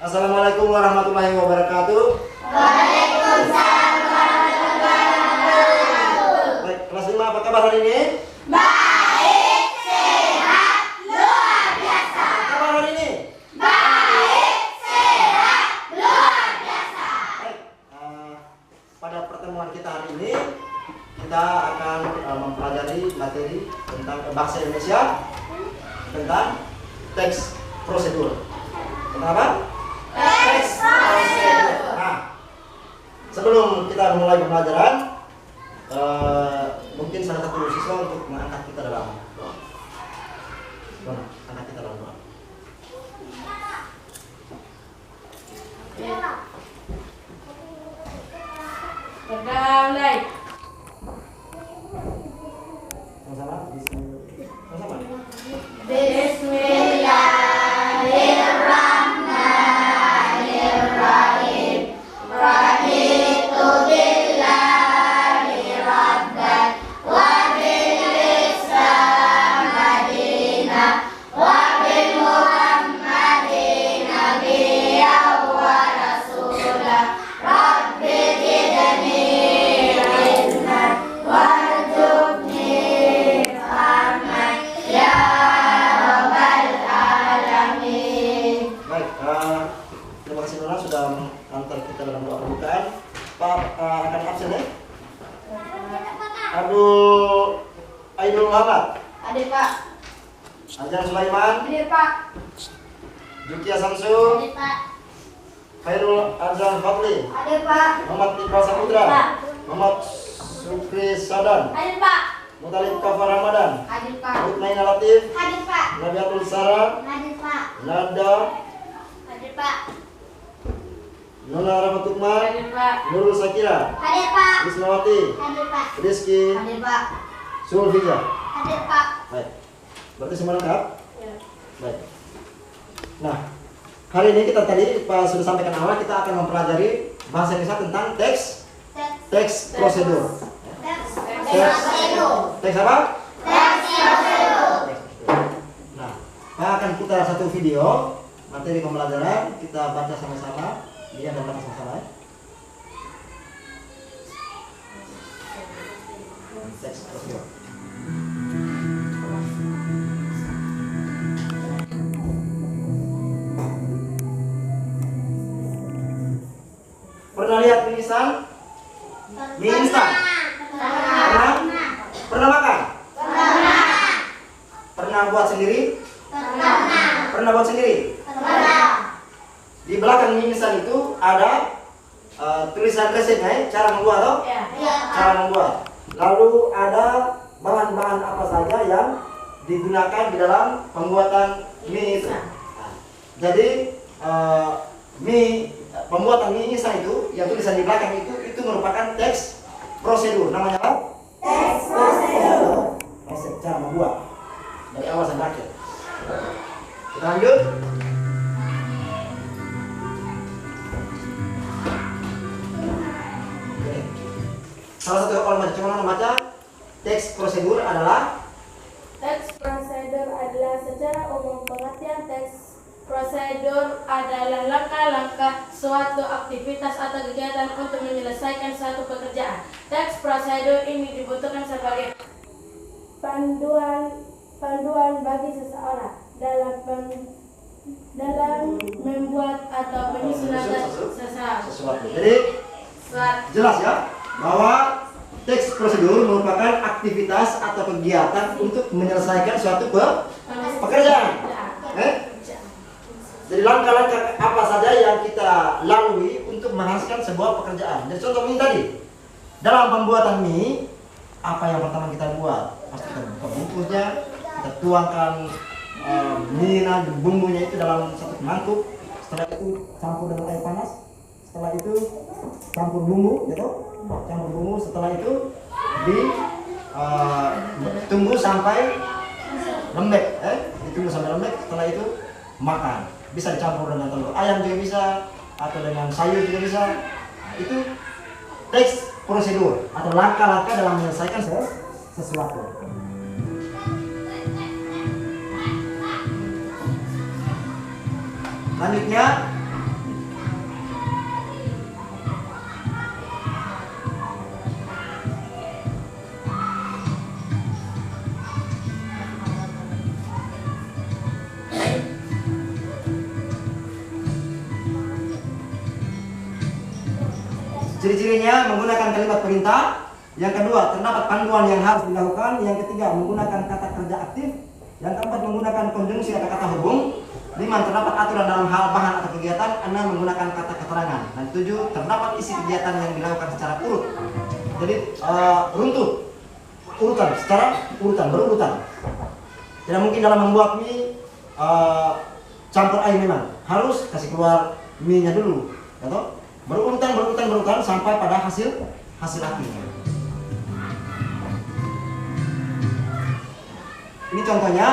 Assalamualaikum warahmatullahi wabarakatuh. Waalaikumsalam warahmatullahi wabarakatuh. Baik, kelas 5 apa kabar hari ini? Baik, sehat, luar biasa. Apa kabar hari ini? Baik, sehat, luar biasa. Baik, pada pertemuan kita hari ini kita akan mempelajari materi tentang bahasa Indonesia tentang teks prosedur. Tentang apa? Teks prosedur. Nah, sebelum kita mulai pembelajaran, mungkin salah satu siswa untuk mengangkat kita dalam doa. Angkat kita dalam doa. Berdamai. Sama-sama. Sama-sama. Bismillahirrahmanirrahim. Raditu billahi rabban wa bil Islam madinah wa bi Muhammadin nabiyyan wa rasulah. Rabbi zidni ilman warzuqni fahman ya rabbal alamin. Baik, terima kasih Nona sudah mengantar kita dalam doa pembukaan. Pak akan absen ya? Abdul Ainul Muhammad, Hadir Pak. Anjan Sulaiman, Hadir Pak. Jukia Samsu, Hadir Pak. Khairul Azan Fadli, Hadir Pak. Muhammad Iqbal Saputra, Pak. Muhammad Sukri Sadan, Hadir Pak. Mutalib Kafar Ramadan, Hadir Pak. Mutmainah Latif, Hadir Pak. Nabiatul Sarah, Hadir Pak. Nada, Hadir Pak. Nona Rahmatukman, Hadir Pak. Nurul Sakira, Hadir Pak. Ismawati, Hadir Pak. Rizky, Hadir Pak. Sulfija. Hadir Pak. Baik, berarti semua lengkap? Ya. Baik. Nah, hari ini kita tadi Pak sudah sampaikan awal kita akan mempelajari bahasa Indonesia tentang teks prosedur. Teks Teks apa? prosedur. Nah, Pak akan putar satu video materi pembelajaran, kita baca sama-sama, lihat dan baca sama-sama ya. Teks prosedur. Pernah lihat mie instan? Mie instan. Pernah? Pernah makan? Pernah buat sendiri? Pernah buat sendiri? Di belakang mie instan itu ada tulisan resepnya, ya, cara membuat atau Ya. cara membuat. Lalu ada bahan-bahan apa saja yang digunakan di dalam pembuatan mie itu. Nah, jadi pembuatan mie instan itu yang tulisan di belakang itu merupakan teks prosedur. Namanya apa? Teks prosedur. Resep cara membuat dari awal sampai akhir. Kita lanjut. Oke. Salah satu kalau membaca teks prosedur adalah Teks prosedur adalah secara umum pengertian teks prosedur adalah langkah-langkah suatu aktivitas atau kegiatan untuk menyelesaikan suatu pekerjaan. Teks prosedur ini dibutuhkan sebagai panduan bagi seseorang dalam membuat atau menyusun sesuatu. Jadi jelas ya bahwa teks prosedur merupakan aktivitas atau kegiatan untuk menyelesaikan suatu pekerjaan. Jadi langkah-langkah apa saja yang kita lalui untuk menghasilkan sebuah pekerjaan. Jadi contoh mie tadi, dalam pembuatan mie, apa yang pertama kita buat? Pasti kita buka bungkusnya, kita tuangkan mie dan bumbunya itu dalam satu mangkuk. Setelah itu campur dengan air panas. Setelah itu campur bumbu, gitu. Campur bumbu. Setelah itu tunggu sampai lembek, ditunggu sampai lembek. Setelah itu makan. Bisa dicampur dengan telur ayam juga bisa, atau dengan sayur juga bisa. Nah, itu teks prosedur atau langkah-langkah dalam menyelesaikan sesuatu. Selanjutnya Ciri-cirinya menggunakan kalimat perintah. Yang kedua, terdapat panduan yang harus dilakukan. Yang ketiga, menggunakan kata kerja aktif. Yang keempat, menggunakan konjungsi atau kata hubung. 5, terdapat aturan dalam hal bahan atau kegiatan. 6, menggunakan kata keterangan. Dan 7, terdapat isi kegiatan yang dilakukan secara urut. Jadi runtut, urutan, secara urutan, berurutan. Tidak mungkin dalam membuat mie campur air, memang harus kasih keluar mie-nya dulu, atau berurutan sampai pada hasil akhirnya. Ini contohnya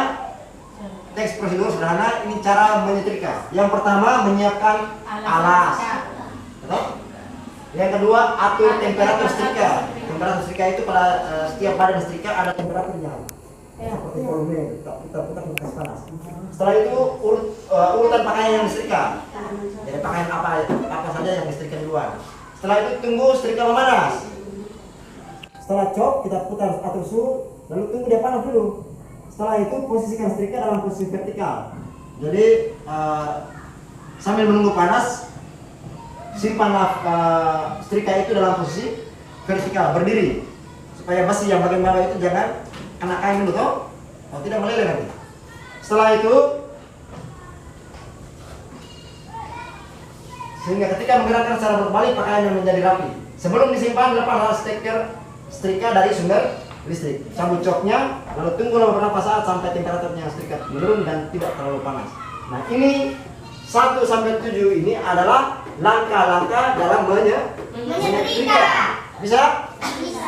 teks prosedur sederhana. Ini cara menyetrika. Yang pertama, menyiapkan alas. Betul? Yang kedua, atur temperatur setrika. Temperatur setrika itu pada setiap badan setrika ada temperaturnya. Seperti volume, kita kasih panas. Setelah itu urutan pakaian yang disetrika. Jadi pakaian apa saja yang disetrika duluan. Setelah itu tunggu setrika memanas. Setelah cok, kita putar atur suhu, lalu tunggu dia panas dulu. Setelah itu posisikan setrika dalam posisi vertikal. Jadi sambil menunggu panas, simpanlah setrika itu dalam posisi vertikal, berdiri, supaya besi yang bagian bawah itu jangan kena kain dulu, toh? Kalau tidak meleleh nanti. Setelah itu, sehingga ketika menggerakkan secara berbalik pakaian yang menjadi rapi. Sebelum disimpan, lepaslah setrika dari sumber listrik. Cabut coknya, lalu tunggu beberapa saat sampai temperaturnya setrika menurun dan tidak terlalu panas. Nah, ini 1-7 ini adalah langkah-langkah dalam menyetrika. Bisa? Bisa.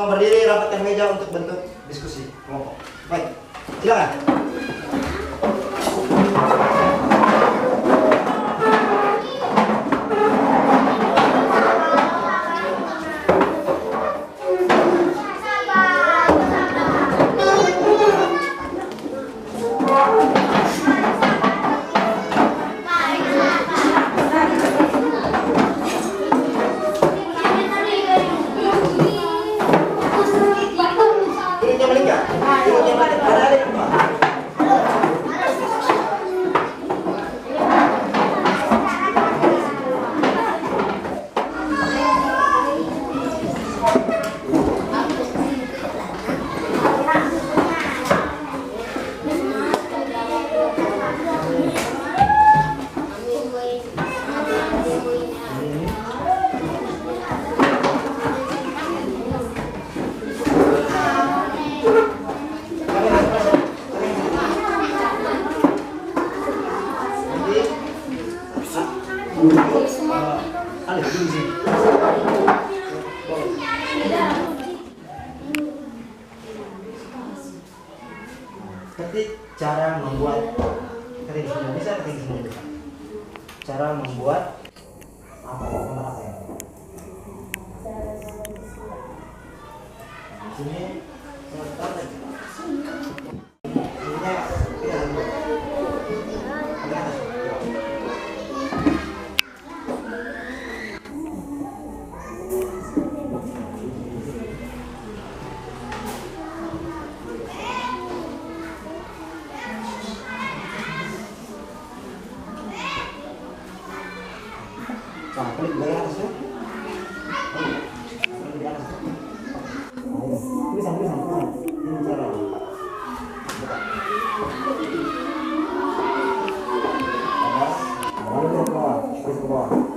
Berdiri, rapatkan meja untuk bentuk diskusi kelompok. Baik, silakan. Alif dulu di sini. Ketik cara membuat, ketik di sini bisa, ketik di sini bisa. Cara membuat apa ya? Gambar apa ya? Di sini selesai. Ininya tidak ada. Ada atas. Nah, klik dari atasnya. Klik di atas. Tulisan. Ini cara. Ada. Lalu ke bawah.